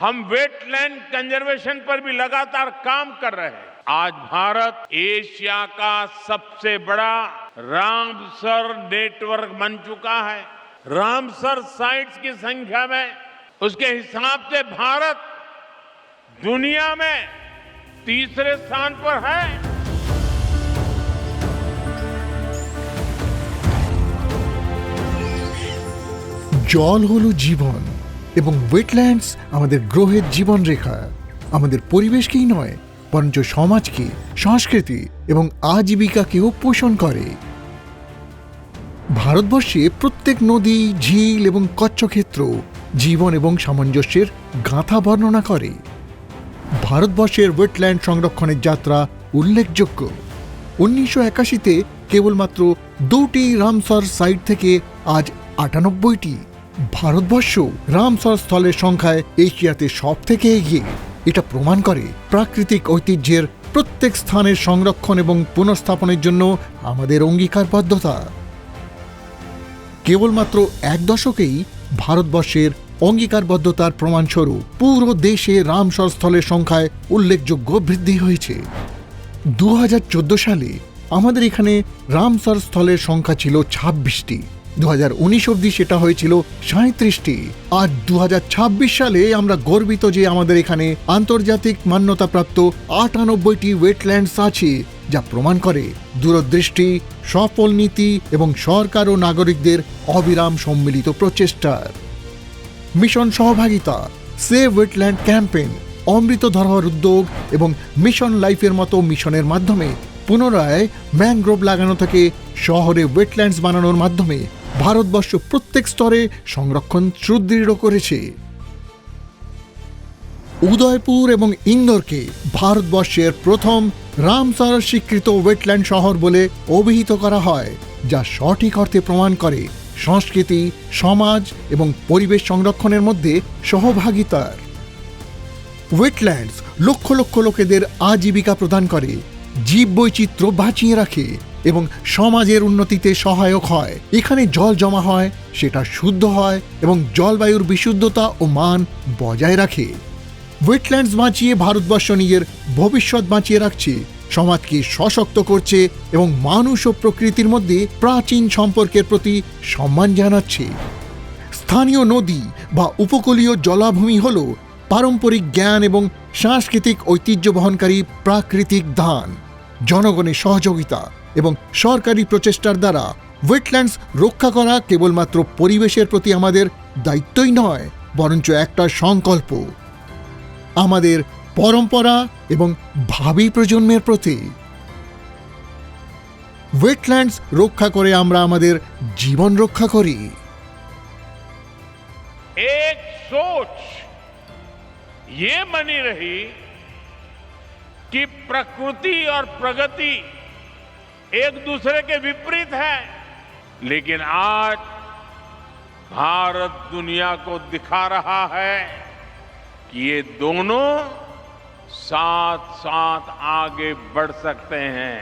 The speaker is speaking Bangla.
हम वेटलैंड कंजर्वेशन पर भी लगातार काम कर रहे हैं। आज भारत एशिया का सबसे बड़ा रामसर नेटवर्क बन चुका है। रामसर साइट्स की संख्या में उसके हिसाब से भारत दुनिया में तीसरे स्थान पर है। জল হলো জীবন এবং ওয়েটল্যান্ডস আমাদের গ্রহের জীবন রেখা। আমাদের পরিবেশকেই নয় বরঞ্চ সমাজকে, সংস্কৃতি এবং আজীবিকাকেও পোষণ করে। ভারতবর্ষে প্রত্যেক নদী, ঝিল এবং কচ্ছক্ষেত্র জীবন এবং সামঞ্জস্যের গাঁথা বর্ণনা করে। ভারতবর্ষের ওয়েটল্যান্ড সংরক্ষণের যাত্রা উল্লেখযোগ্য। 1981-তে কেবলমাত্র 2টি রামসর সাইট থেকে আজ 98টি। ভারতবর্ষ রামসর স্থলের সংখ্যায় এশিয়াতে সব থেকে এগিয়ে। এটা প্রমাণ করে প্রাকৃতিক ঐতিহ্যের প্রত্যেক স্থানের সংরক্ষণ এবং পুনঃস্থাপনের জন্য আমাদের অঙ্গীকারবদ্ধতা। কেবলমাত্র 1 দশকেই ভারতবর্ষের অঙ্গীকারবদ্ধতার প্রমাণস্বরূপ পুরো দেশে রামসর স্থলের সংখ্যায় উল্লেখযোগ্য বৃদ্ধি হয়েছে। 2014 সালে আমাদের এখানে রামসর স্থলের সংখ্যা ছিল 26টি। 2019 অবধি সেটা হয়েছিল 37টি। আর 2026 সালে আমরা গর্বিত যে আমাদের এখানে আন্তর্জাতিক মান্যতাপ্রাপ্ত 98টি ওয়েটল্যান্ডস আছে, যা প্রমাণ করে দূরদৃষ্টি, সফল নীতি এবং সরকার ও নাগরিকদের অবিরাম সম্মিলিত প্রচেষ্টার। মিশন সহভাগিতা, সেভ ওয়েটল্যান্ড ক্যাম্পেইন, অমৃত ধরোহর উদ্যোগ এবং মিশন লাইফের মতো মিশনের মাধ্যমে পুনরায় ম্যানগ্রোভ লাগানো থেকে শহরে ওয়েটল্যান্ডস বানানোর মাধ্যমে ভারতবর্ষ প্রত্যেক স্তরে সংরক্ষণ সুদৃঢ় করেছে। উদয়পুর এবং ইন্দোরকে ভারতবর্ষের প্রথম রামসর স্বীকৃত ওয়েটল্যান্ড শহর বলে অভিহিত করা হয়, যা সঠিক অর্থে প্রমাণ করে সংস্কৃতি, সমাজ এবং পরিবেশ সংরক্ষণের মধ্যে সহভাগিতার। ওয়েটল্যান্ডস লক্ষ লক্ষ লোকেদের আজীবিকা প্রদান করে, জীববৈচিত্র্য বাঁচিয়ে রাখে এবং সমাজের উন্নতিতে সহায়ক হয়। এখানে জল জমা হয়, সেটা শুদ্ধ হয় এবং জলবায়ুর বিশুদ্ধতা ও মান বজায় রাখে। ওয়েটল্যান্ডস বাঁচিয়ে ভারতবর্ষ নিজের ভবিষ্যৎ বাঁচিয়ে রাখছে, সমাজকে সশক্ত করছে এবং মানুষ ও প্রকৃতির মধ্যে প্রাচীন সম্পর্কের প্রতি সম্মান জানাচ্ছে। স্থানীয় নদী বা উপকূলীয় জলাভূমি হল পারম্পরিক জ্ঞান এবং সাংস্কৃতিক ঐতিহ্য বহনকারী প্রাকৃতিক দান। জনগণের সহযোগিতা এবং সরকারি প্রচেষ্টার দ্বারা ওয়েটল্যান্ডস রক্ষা করা কেবলমাত্র পরিবেশের প্রতি আমাদের দায়িত্বই নয়, বরঞ্চ একটা সংকল্প আমাদের পরম্পরা এবং ভাবী প্রজন্মের প্রতি। ওয়েটল্যান্ডস রক্ষা করে আমরা আমাদের জীবন রক্ষা করি। एक सोच ये बनी रही कि प्रकृति और प्रगति एक दूसरे के विपरीत है, लेकिन आज भारत दुनिया को दिखा रहा है कि ये दोनों साथ साथ आगे बढ़ सकते हैं।